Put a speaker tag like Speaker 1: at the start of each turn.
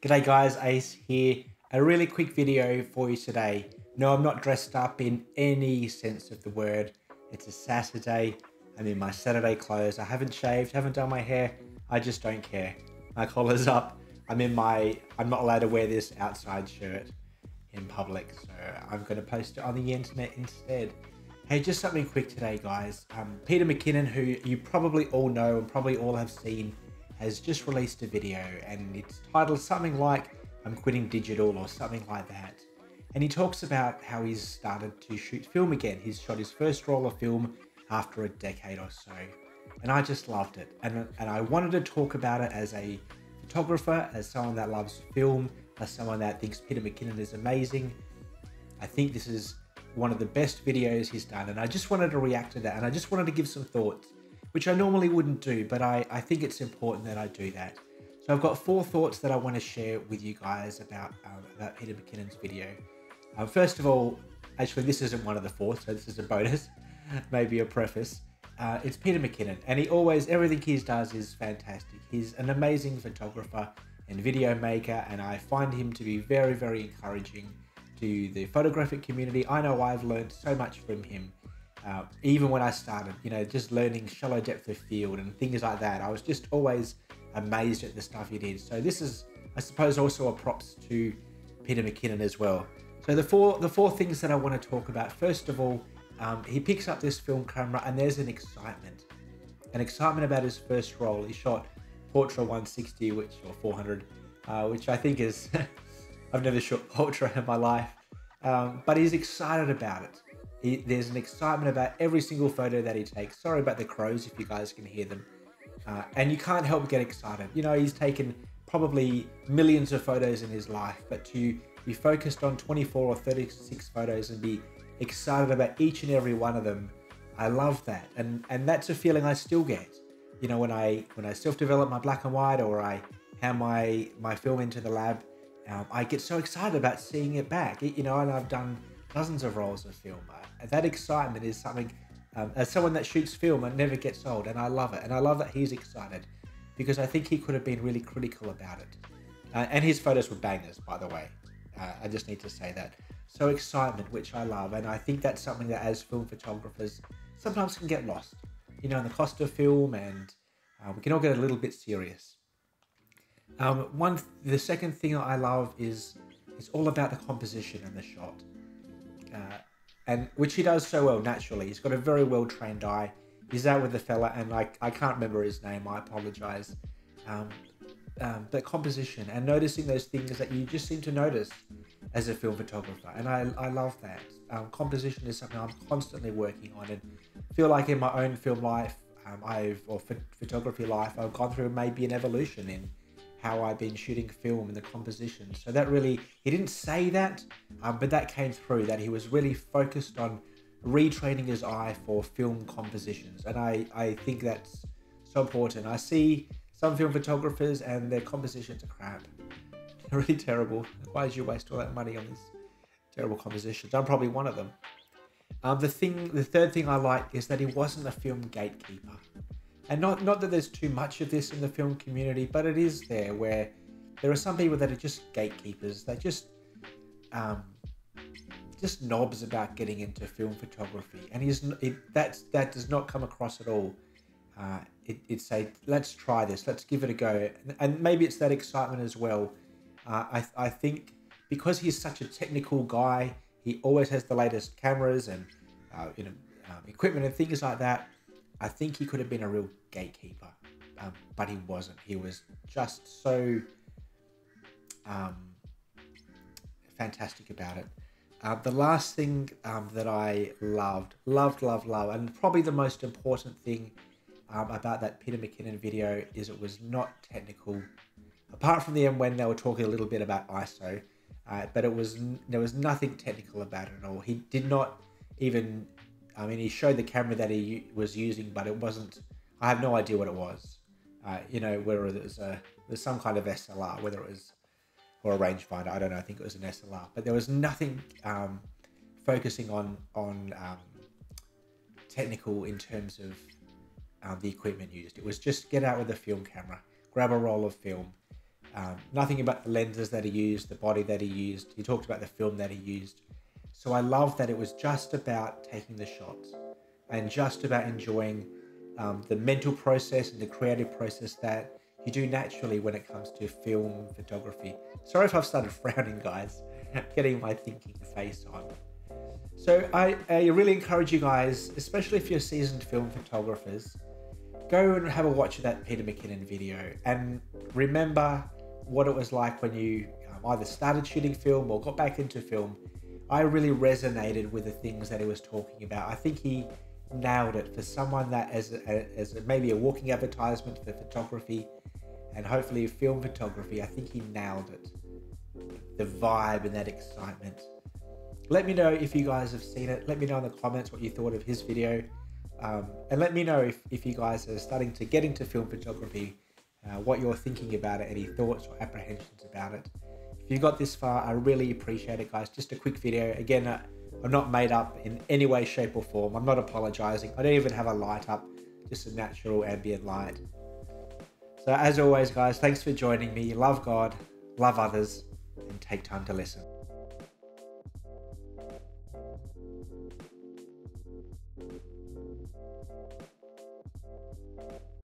Speaker 1: G'day guys, Ace here. A really quick video for you today. No, I'm not dressed up in any sense of the word. It's a Saturday. I'm in my Saturday clothes. I haven't shaved, haven't done my hair. I just don't care. My collar's up. I'm not allowed to wear this outside shirt in public, so I'm going to post it on the internet instead. Hey, just something quick today, guys. Peter McKinnon, who you probably all know and probably all have seen, has just released a video, and it's titled something like "I'm quitting digital" or something like that. And he talks about how he's started to shoot film again. He's shot his first roll of film after a decade or so. And I just loved it. And I wanted to talk about it as a photographer, as someone that loves film, as someone that thinks Peter McKinnon is amazing. I think this is one of the best videos he's done, and I just wanted to react to that, and I just wanted to give some thoughts, which I normally wouldn't do, but I think it's important that I do that. So I've got 4 thoughts that I want to share with you guys about Peter McKinnon's video. First of all, actually this isn't one of the 4, so this is a bonus, maybe a preface. It's Peter McKinnon, and everything he does is fantastic. He's an amazing photographer and video maker, and I find him to be very, very encouraging to the photographic community. I know I've learned so much from him. Even when I started, just learning shallow depth of field and things like that, I was just always amazed at the stuff he did. So this is, I suppose, also a props to Peter McKinnon as well. So the four things that I want to talk about. First of all, he picks up this film camera, and there's an excitement about his first roll. He shot Portra 160, or 400, which I think is, I've never shot Portra in my life, but he's excited about it. There's an excitement about every single photo that he takes. Sorry about the crows if you guys can hear them. And you can't help but get excited. He's taken probably millions of photos in his life, but to be focused on 24 or 36 photos and be excited about each and every one of them, I love that. And that's a feeling I still get. When I self-develop my black and white, or I hand my film into the lab, I get so excited about seeing it back. And I've done dozens of rolls of film. That excitement is something, as someone that shoots film, it never gets old, and I love it. And I love that he's excited, because I think he could have been really critical about it. And his photos were bangers, by the way. I just need to say that. So excitement, which I love, and I think that's something that as film photographers sometimes can get lost, in the cost of film, and we can all get a little bit serious. The second thing I love is it's all about the composition and the shot. And which he does so well naturally. He's got a very well trained eye. He's out with the fella, and I can't remember his name, I apologize. But composition and noticing those things that you just seem to notice as a film photographer, and I love that. Composition is something I'm constantly working on, and feel like in my own film life, photography life, I've gone through maybe an evolution in how I've been shooting film and the composition. So that really, he didn't say that, but that came through, that he was really focused on retraining his eye for film compositions. And I think that's so important. I see some film photographers and their compositions are crap. They're really terrible. Why did you waste all that money on these terrible compositions? I'm probably one of them. The third thing I like is that he wasn't a film gatekeeper. And not that there's too much of this in the film community, but it is there, where there are some people that are just gatekeepers. They just knobs about getting into film photography, and that does not come across at all. It's a, let's try this, let's give it a go, and maybe it's that excitement as well. I think because he's such a technical guy, he always has the latest cameras and equipment and things like that. I think he could have been a real gatekeeper, but he wasn't. He was just so fantastic about it. The last thing that I loved, and probably the most important thing about that Peter McKinnon video is it was not technical, apart from the end when they were talking a little bit about ISO, but there was nothing technical about it at all. He did not even, he showed the camera that he was using, but it wasn't, I have no idea what it was. Whether it was there's some kind of SLR, whether it was, or a rangefinder, I don't know, I think it was an SLR, but there was nothing focusing on technical in terms of the equipment used. It was just get out with a film camera, grab a roll of film, Nothing about the lenses that he used, the body that he used. He talked about the film that he used. So I love that it was just about taking the shots and just about enjoying the mental process and the creative process that you do naturally when it comes to film photography. Sorry if I've started frowning, guys, getting my thinking face on. So I really encourage you guys, especially if you're seasoned film photographers, go and have a watch of that Peter McKinnon video and remember what it was like when you either started shooting film or got back into film. I really resonated with the things that he was talking about. I think he nailed it for someone that as maybe a walking advertisement for photography and hopefully film photography. I think he nailed it. The vibe and that excitement. Let me know if you guys have seen it. Let me know in the comments what you thought of his video. And let me know if you guys are starting to get into film photography, what you're thinking about it, any thoughts or apprehensions about it. If you got this far, I really appreciate it, guys. Just a quick video. Again, I'm not made up in any way, shape or form. I'm not apologizing. I don't even have a light up, just a natural ambient light. So as always, guys, thanks for joining me. Love God, love others, and take time to listen.